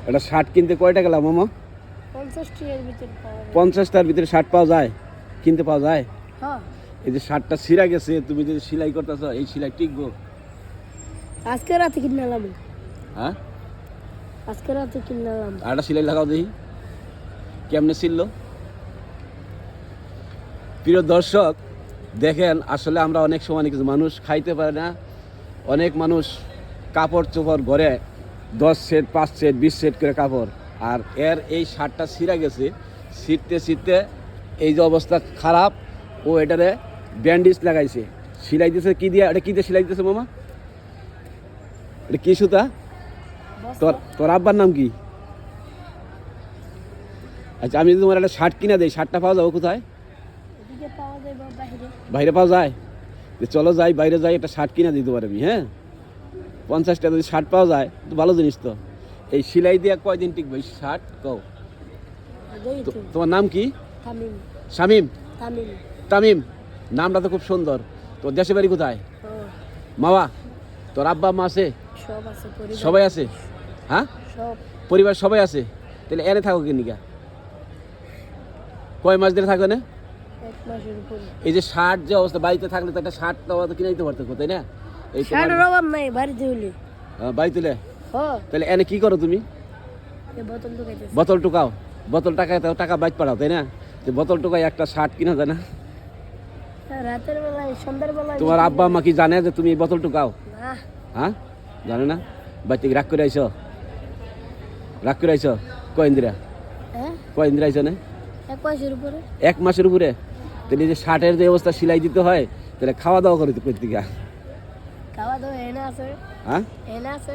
এটা শার্ট কিনতে কয় টাকা লাগে মামা? 50 টাকার ভিতরে পাওয়া যায়। 50টার ভিতরে শার্ট পাওয়া যায়, কিনতে পাওয়া যায়? হ্যাঁ, এই যে শার্টটা ছিঁড়া গেছে, তুমি যদি সেলাই করতেছ, এই সেলাই টিকবো? আজকে রাতে কিনে আনলাম। হ্যাঁ, আজকে রাতে কিনে আনলাম। আর একটা সেলাই লাগাও দেখি কেমনে ছিললো। প্রিয় দর্শক দেখেন, আসলে আমরা অনেক সময় কিছু মানুষ খাইতে পারে না, অনেক মানুষ কাপড় চোপড় ঘরে 10 সেট 5 সেট 20 সেট করে কাপড়, আর এর এই শার্টটা ছিঁড়া গেছে, ছিঁড়তে এই যে অবস্থা খারাপ, ও এটারে ব্যান্ডেজ লাগাইছে, সেলাই দিতেছে। কি দিয়ে এটা, কি দিয়ে সেলাই দিতেছে মামা? এটা কি সুতা? তোর আব্বার নাম কি? আচ্ছা, আমি যদি তোমার একটা শার্ট কিনা দেই, শার্টটা পাওয়া যাবে কোথায়? এদিকে পাওয়া যায় বা বাইরে। বাইরে পাওয়া যায়? চলো যাই, বাইরে যাই, একটা শার্ট কিনা দিতে পারবি। হ্যাঁ, 50টা যদি শার্ট পাওয়া যায় তো ভালো জিনিস তো। এই সেলাই দিয়ে কয়দিন টিকবে এই শার্ট কও? তোমার নাম কি? তামিম। শামিম? তামিম। তামিম, নামটা তো খুব সুন্দর। তোর দেশে বাড়ি কোথায়? মামা, তোর আব্বা মা আছে? সব আছে, পরিবার সবাই আছে? হ্যাঁ, সব। পরিবার সবাই আছে? তাহলে এনে থাকো কিনিকা? কয় মাস ধরে থাকো না? 1 মাসের উপরে। এই যে শার্ট যে অবস্থা, বাড়িতে থাকলে তো একটা শার্ট তো কিনে দিতে পারতো, তাই না? এই শার্টের অভাব নাই বাড়িতে হইলে। বাড়ি তুলে হ্যাঁ, তাহলে এনে কি করো তুমি? এই বোতল ঢুকাইতেছে। বোতল টুকাও, বোতল টাকা বাইক পাঠাও, তাই না? যে বোতল টুকাই একটা শার্ট কিনা যায় না? রাতের বেলায়, সন্ধ্যার বেলায়। তোমার আব্বা মা কি জানে যে তুমি এই বোতল টুকাও? না। হ্যাঁ, জানে না? বাড়িতে রাগ করে আইছো? রাগ করে আইছো? কয় ইন্দিরা? হ্যাঁ, কয় ইন্দিরা আইছো না? 1 মাসের উপরে। 1 মাসের উপরে? তাহলে এই যে শার্টের যে অবস্থা, সেলাই দিতে হয়, তাহলে খাওয়া দাওয়া করে তো করতে গা? খাওয়া দাওয়া এনে আছে। হ্যাঁ, এনে আছে।